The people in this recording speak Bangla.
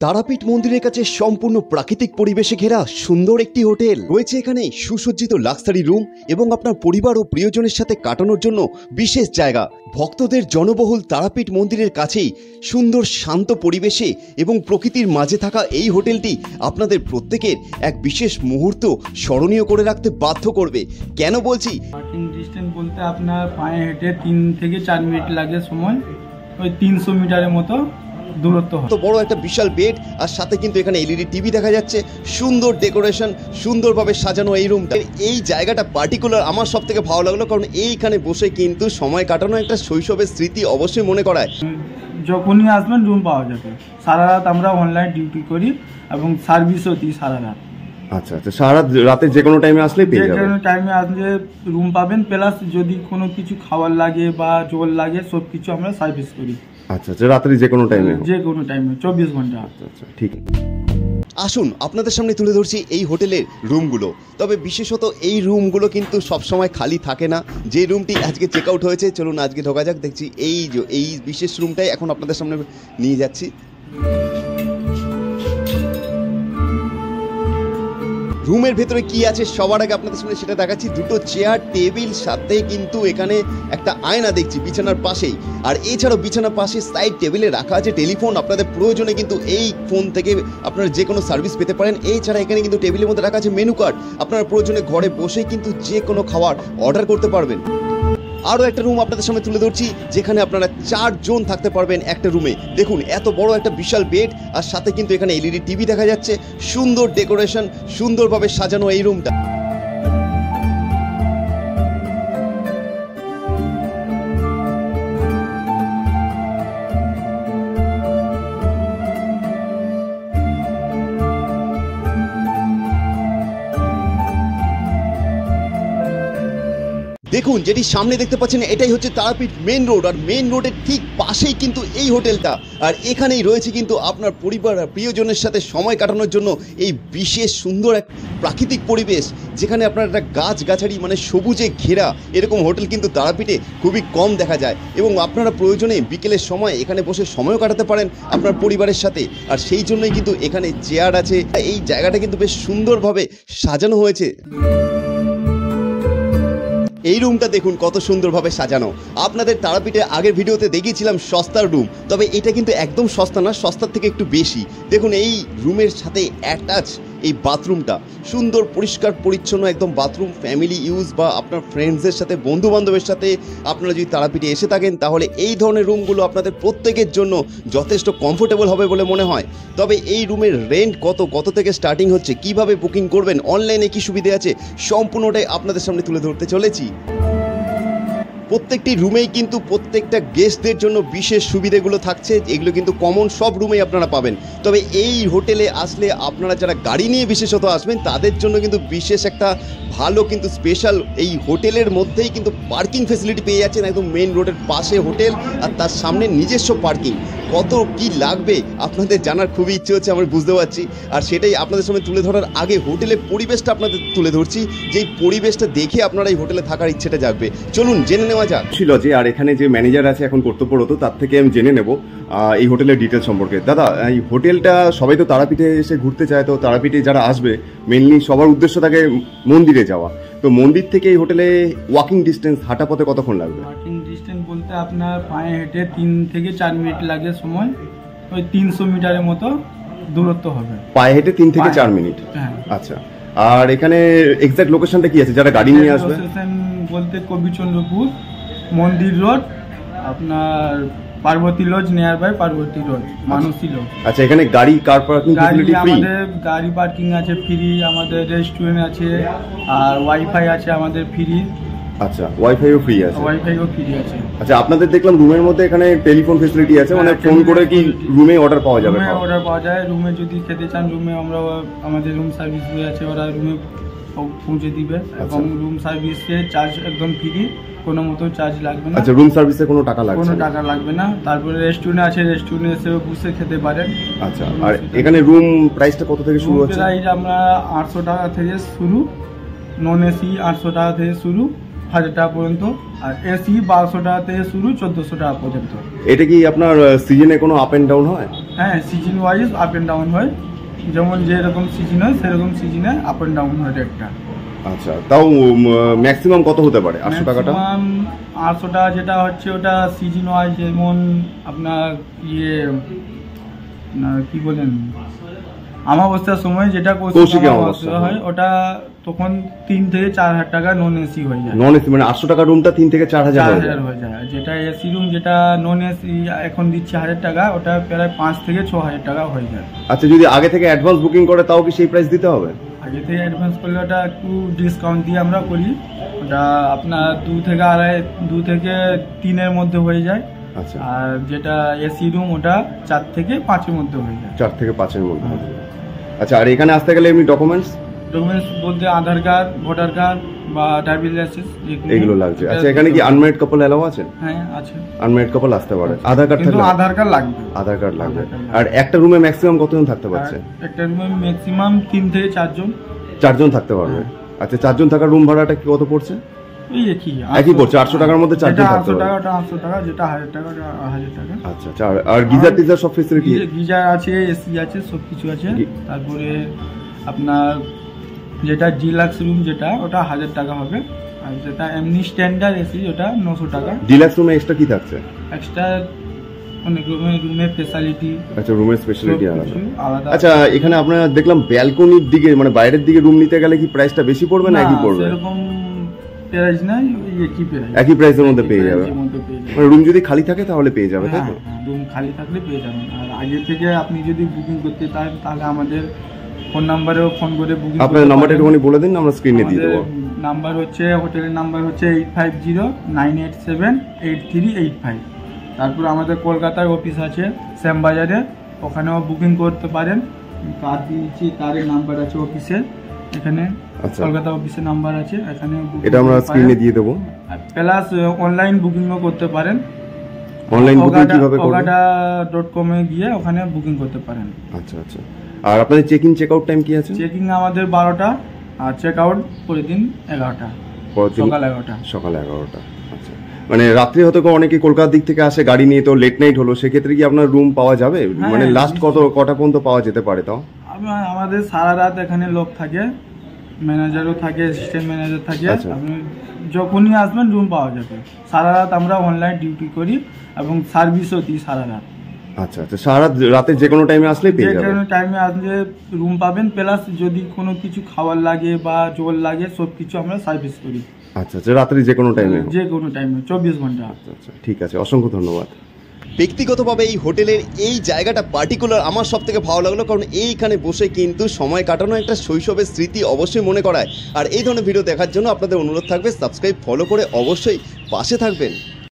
তারাপীঠ মন্দিরের কাছে সম্পূর্ণ প্রাকৃতিক পরিবেশে ঘেরা সুন্দর একটি হোটেল রয়েছে। এখানে সুসজ্জিত লাক্সারি রুম এবং আপনার পরিবার ও প্রিয়জনের সাথে কাটানোর জন্য বিশেষ জায়গা। ভক্তদের জনবহুল তারাপীঠ মন্দিরের কাছেই সুন্দর শান্ত পরিবেশে এবং প্রকৃতির মাঝে থাকা এই হোটেলটি আপনাদের প্রত্যেকের এক বিশেষ মুহূর্ত স্মরণীয় করে রাখতে বাধ্য করবে। কেন বলছি? পার্কিং ডিস্টেন্স বলতে আপনার পায়ে হেঁটে 3 থেকে 4 মিনিট লাগে সময়, ওই 300 মিটারের মতো দূরত্ব। তো বড় একটা বিশাল বেড আর সাথে কিন্তু এখানে এলইডি টিভি দেখা যাচ্ছে, সুন্দর ডেকোরেশন, সুন্দরভাবে সাজানো এই রুমটা। এই জায়গাটা পার্টিকুলার আমার সব থেকে ভালো লাগলো, কারণ এইখানে বসে কিন্তু সময় কাটানো একটা শৈশবের স্মৃতি অবশ্যই মনে করায়। যখনই আসবেন রুম পাওয়া যাবে। সারা রাত আমরা অনলাইন ডিউটি করি এবং সার্ভিসও দিই সারা রাত। আচ্ছা আচ্ছা, সারা রাতে যে কোনো টাইমে আসলে পেয়ে যাবেন। যে কোনো টাইমে আসলে রুম পাবেন, প্লাস যদি কোনো কিছু খাবার লাগে বা জল লাগে সব কিছু আমরা সার্ভিস করি। আচ্ছা আচ্ছা, রাত্রি যে কোনো টাইমে? যে কোনো টাইমে, 24 ঘন্টা। আচ্ছা আচ্ছা, ঠিক আছে। আসুন আপনাদের সামনে তুলে ধরছি এই হোটেলের রুমগুলো। তবে বিশেষত এই রুমগুলো কিন্তু সবসময় খালি থাকে না। যে রুমটি আজকে চেক আউট হয়েছে, চলুন আজকে ঢোকা যাক। দেখছি এই বিশেষ রুমটাই এখন আপনাদের সামনে নিয়ে যাচ্ছি। রুমের ভেতরে কি আছে সবার আগে আপনাদের সামনে সেটা দেখাচ্ছি। দুটো চেয়ার, টেবিল, সাথে কিন্তু এখানে একটা আয়না দেখছি বিছানার পাশেই। আর এছাড়াও বিছানার পাশে সাইড টেবিলে রাখা আছে টেলিফোন। আপনাদের প্রয়োজনে কিন্তু এই ফোন থেকে আপনারা যে কোনো সার্ভিস পেতে পারেন। এছাড়া এখানে কিন্তু টেবিলের মধ্যে রাখা আছে মেনু কার্ড। আপনারা প্রয়োজনে ঘরে বসেই কিন্তু যে কোনো খাবার অর্ডার করতে পারবেন। আরও একটা রুম আপনাদের সামনে তুলে ধরছি, যেখানে আপনারা 4 জন থাকতে পারবেন একটা রুমে। দেখুন এত বড় একটা বিশাল বেড, আর সাথে কিন্তু এখানে এলইডি টিভি দেখা যাচ্ছে, সুন্দর ডেকোরেশন, সুন্দরভাবে সাজানো এই রুমটা। দেখুন যেটি সামনে দেখতে পাচ্ছেন এটাই হচ্ছে তারাপীঠ মেন রোড, আর মেন রোডের ঠিক পাশেই কিন্তু এই হোটেলটা। আর এখানেই রয়েছে কিন্তু আপনার পরিবার আর প্রিয়জনের সাথে সময় কাটানোর জন্য এই বিশেষ সুন্দর এক প্রাকৃতিক পরিবেশ, যেখানে আপনার একটা গাছগাছালি মানে সবুজে ঘেরা এরকম হোটেল কিন্তু তারাপীঠে খুবই কম দেখা যায়। এবং আপনারা প্রয়োজনে বিকেলের সময় এখানে বসে সময়ও কাটাতে পারেন আপনার পরিবারের সাথে। আর সেই জন্যই কিন্তু এখানে চেয়ার আছে। এই জায়গাটা কিন্তু বেশ সুন্দরভাবে সাজানো হয়েছে। এই রুমটা দেখুন কত সুন্দরভাবে সাজানো। আপনাদের তারাপীঠে আগের ভিডিওতে দেখিয়েছিলাম সস্তার রুম, তবে এটা কিন্তু একদম সস্তা না, সস্তার থেকে একটু বেশি। দেখুন এই রুমের সাথে অ্যাটাচ এই বাথরুমটা, সুন্দর পরিষ্কার পরিচ্ছন্ন একদম বাথরুম। ফ্যামিলি ইউজ বা আপনার ফ্রেন্ডসদের সাথে, বন্ধু বান্ধবের সাথে আপনারা যদি তারাপীঠে এসে থাকেন, তাহলে এই ধরনের রুমগুলো আপনাদের প্রত্যেকের জন্য যথেষ্ট কমফোর্টেবল হবে বলে মনে হয়। তবে এই রুমের রেন্ট কত থেকে স্টার্টিং হচ্ছে, কিভাবে বুকিং করবেন, অনলাইনে কি সুবিধে আছে, সম্পূর্ণটাই আপনাদের সামনে তুলে ধরতে চলেছি। প্রত্যেকটি রুমেই কিন্তু প্রত্যেকটা গেস্টদের জন্য বিশেষ সুবিধাগুলো থাকছে, এগুলো কিন্তু কমন সব রুমেই আপনারা পাবেন। তবে এই হোটেলে আসলে আপনারা যারা গাড়ি নিয়ে বিশেষত আসবেন, তাদের জন্য কিন্তু বিশেষ একটা ভালো কিন্তু স্পেশাল এই হোটেলের মধ্যেই কিন্তু পার্কিং ফেসিলিটি পেয়ে যাচ্ছেন। একদম মেন রোডের পাশে হোটেল, আর তার সামনে নিজস্ব পার্কিং। কত কি লাগবে আপনাদের জানার খুবই ইচ্ছে হচ্ছে, আমরা বুঝতে পারছি। আর সেটাই আপনাদের সামনে তুলে ধরার আগে হোটেলের পরিবেশটা আপনাদের তুলে ধরছি, যেই পরিবেশটা দেখে আপনারা এই হোটেলে থাকার ইচ্ছেটা জাগবে। চলুন জেনে নেওয়া যাক। ছিল যে আর এখানে যে ম্যানেজার আছে এখন কর্তব্যরত, তার থেকে আমি জেনে নেব এই হোটেলের ডিটেলস সম্পর্কে। দাদা, এই হোটেলটা সবাই তো তারাপীঠে এসে ঘুরতে চায়, তো তারাপীঠে যারা আসবে মেনলি সবার উদ্দেশ্য থাকে মন্দিরে যাওয়া। তো মন্দির থেকে এই হোটেলে ওয়াকিং ডিস্টেন্স, হাঁটা পথে কতক্ষণ লাগবে? ওয়াকিং ডিস্টেন্স বলতে আপনার পায়ে হেঁটে 3 থেকে 4 মিনিট লাগে সময়, ওই 300 মিটারের মতো দূরত্ব হবে। পায়ে হেঁটে 3 থেকে 4 মিনিট? হ্যাঁ। আচ্ছা, আর এখানে এক্সাক্ট লোকেশনটা কি আছে যারা গাড়ি নিয়ে আসবে? লোকেশন বলতে কবিচন্দ্রপুর, মন্দির রোড, আপনার Parvati lodge, near by Parvati lodge, Manasi lodge. আচ্ছা, এখানে গাড়ি কার পার্কিং ফ্যাসিলিটি ফ্রি? আমাদের গাড়ি পার্কিং আছে ফ্রি, আমাদের রেস্টুরেন্ট আছে, আর ওয়াইফাই আছে আমাদের ফ্রি। আচ্ছা, ওয়াইফাইও ফ্রি আছে? ওয়াইফাইও ফ্রি আছে। আচ্ছা, আপনাদের দেখলাম রুমের মধ্যে এখানে টেলিফোন ফ্যাসিলিটি আছে, মানে ফোন করে কি রুমে অর্ডার পাওয়া যাবে? রুমে অর্ডার পাওয়া যায়। রুমে যদি খেতে চান, রুমে আমরা আমাদের রুম সার্ভিস বই আছে, ওরা রুমে পৌঁছে দিবে। এবং রুম সার্ভিসে চার্জ একদম ফ্রি, কোনো মতো চার্জ লাগবে না। আচ্ছা, রুম সার্ভিসে কোনো টাকা লাগবে না? কোনো টাকা লাগবে না। তারপরে রেস্টুরেন্ট আছে, রেস্টুরেন্টে এসে বসে খেতে পারেন। আচ্ছা, আর এখানে রুম প্রাইসটা কত থেকে শুরু হচ্ছে? প্রাইস আমরা 800 টাকা থেকে শুরু, নন এসি 800 টাকা থেকে শুরু, 1000 টাকা পর্যন্ত, আর এসি 1200 টাকা থেকে শুরু 1400 টাকা পর্যন্ত। এটা কি আপনার সিজনে কোনো আপ এন্ড ডাউন হয়? হ্যাঁ, season wise up and down হয়, যেমন যেরকম সিজন হয় সেরকম সিজনে আপ অ্যান্ড ডাউন হয় রেটটা। আচ্ছা, তাও ম্যাক্সিমাম কত হতে পারে 800 টাকাটা? 800 টাকা যেটা হচ্ছে ওটা সিজন ওয়াইজ, যেমন আপনার কি বলেন আমাবস্যার সময় যেটা কৌশিকী অমাবস্যা হয় ওটা তখন 3 থেকে 4000 টাকা নন এসি হয়ে যায়। নন এসি মানে 800 টাকা রুমটা 3 থেকে 4000 হয়ে যায়। যেটা এসি রুম যেটা নন এসি এখন দিচ্ছে 1000 টাকা, ওটা প্রায় 5 থেকে 6000 টাকা হয়ে যায়। আচ্ছা, যদি আগে থেকে অ্যাডভান্স বুকিং করে তাও কি সেই প্রাইস দিতে হবে? আগে থেকে অ্যাডভান্স করলে ওটা একটু ডিসকাউন্ট দিয়ে আমরা করি, ওটা আপনার 2 থেকে 3 মধ্যে হয়ে যায়। আচ্ছা, আর যেটা এসি রুম ওটা 4 থেকে 5 মধ্যে হয়ে যায়। 4 থেকে 5 মধ্যে। আচ্ছা, আর এখানে আসতে গেলে এমনি ডকুমেন্টস বলতে আধার কার্ড, ভোটার কার্ড বা ড্রাইভিং লাইসেন্স এগুলো লাগছে। আচ্ছা, এখানে কি আনম্যারিড কাপল এলাও আছে? হ্যাঁ আছে, আনম্যারিড কাপল আসতে পারে। আধার কার্ড কিন্তু থাকলে? আধার কার্ড লাগবে। আধার কার্ড লাগবে। আর একটা রুমে ম্যাক্সিমাম কতজন থাকতে পারছে? একটা রুমে ম্যাক্সিমাম 3 থেকে 4 জন। 4 জন থাকতে পারবে। আচ্ছা, 4 জন থাকার রুম ভাড়াটা কি কত পড়ছে? এই একই পড়ছে, 800 টাকার মধ্যে 4 জন থাকতে পারবে। 800 টাকা, যেটা 1000 টাকা, 1000 টাকা। আচ্ছা, আর গিজার টিজার সব ফেসিলিটি? গিজার আছে, এসি আছে, সবকিছু আছে। তারপরে আপনার যেটা ডিলাক্স রুম যেটা ওটা 1000 টাকা হবে, আর যেটা এমনি স্ট্যান্ডার্ড এসি ওটা 900 টাকা। ডিলাক্স রুমে এক্সট্রা কি থাকছে? এক্সট্রা অনেক রুমের স্পেশালিটি। আচ্ছা, রুমের স্পেশালিটি আলাদা। আচ্ছা, এখানে আপনারা দেখলাম ব্যালকনির দিকে মানে বাইরের দিকে রুম নিতে গেলে কি প্রাইসটা বেশি পড়বে না একই পড়বে? এরকম প্রাইস নাই, একই প্রাইসের মধ্যে পেয়ে যাবে। মানে রুম যদি খালি থাকে তাহলে পেয়ে যাবে, তাই তো? রুম খালি থাকলে পেয়ে যাবেন। আর আগে থেকে আপনি যদি বুকিং করতে চান তাহলে আমাদের ফোন নাম্বারেও ফোন করে বুকিং। আপনার নাম্বারটা একটুখানি বলে দিন, আমরা স্ক্রিনে দিয়ে দেবো। নাম্বার হচ্ছে, হোটেলের নাম্বার হচ্ছে 8509878385। তারপর আমাদের কলকাতায় অফিস আছে শ্যামবাজারে, ওখানেও বুকিং করতে পারেন। কার্ড দিয়েছি, কার্ডের নাম্বার আছে অফিসে এখানে। কলকাতা অফিসের নাম্বার আছে এখানে, এটা আমরা স্ক্রিনে দিয়ে দেবো। প্লাস অনলাইন বুকিংও করতে পারেন। অনলাইন বুকিং কিভাবে করবেন? ogada.com এ গিয়ে ওখানে বুকিং করতে পারেন। আচ্ছা, আর আপনাদের check in check out time কি আছে? চেকিং আমাদের 12টা, আর চেক আউট প্রতিদিন 11টা, সকাল 11টা। আচ্ছা, মানে রাত্রে হয়তো অনেকে কলকাতার দিক থেকে আসে গাড়ি নিয়ে, তো লেট নাইট হলো, সেক্ষেত্রে কি আপনার রুম পাওয়া যাবে? মানে লাস্ট কটা পর্যন্ত পাওয়া যেতে পারে? তাও আমাদের সারা রাত এখানে লোক থাকে, ম্যানেজারও থাকে, অ্যাসিস্ট্যান্ট ম্যানেজার থাকে। আপনি যখনই আসবেন রুম পাওয়া যাবে। সারা রাত আমরা অনলাইন ডিউটি করি এবং সার্ভিসও দিই সারা রাত। আচ্ছা, সারা রাতে যে কোনো টাইমে আসলে পেয়ে যাবেন। যে কোনো টাইমে আসলে রুম পাবেন, প্লাস যদি কোনো কিছু খাবার লাগে বা জল লাগে সব কিছু আমরা সার্ভিস করি। আচ্ছা, রাত্রে যে কোনো টাইমে? যে কোনো টাইমে, 24 ঘন্টা। আচ্ছা, ঠিক আছে, অসংখ্য ধন্যবাদ। ব্যক্তিগতভাবে এই হোটেলের এই জায়গাটা পার্টিকুলার আমার সব থেকে ভালো লাগলো, কারণ এইখানে বসে কিন্তু সময় কাটানো একটা শৈশবের স্মৃতি অবশ্যই মনে করায়। আর এই ধরনের ভিডিও দেখার জন্য আপনাদের অনুরোধ থাকবে সাবস্ক্রাইব, ফলো করে অবশ্যই পাশে থাকবেন।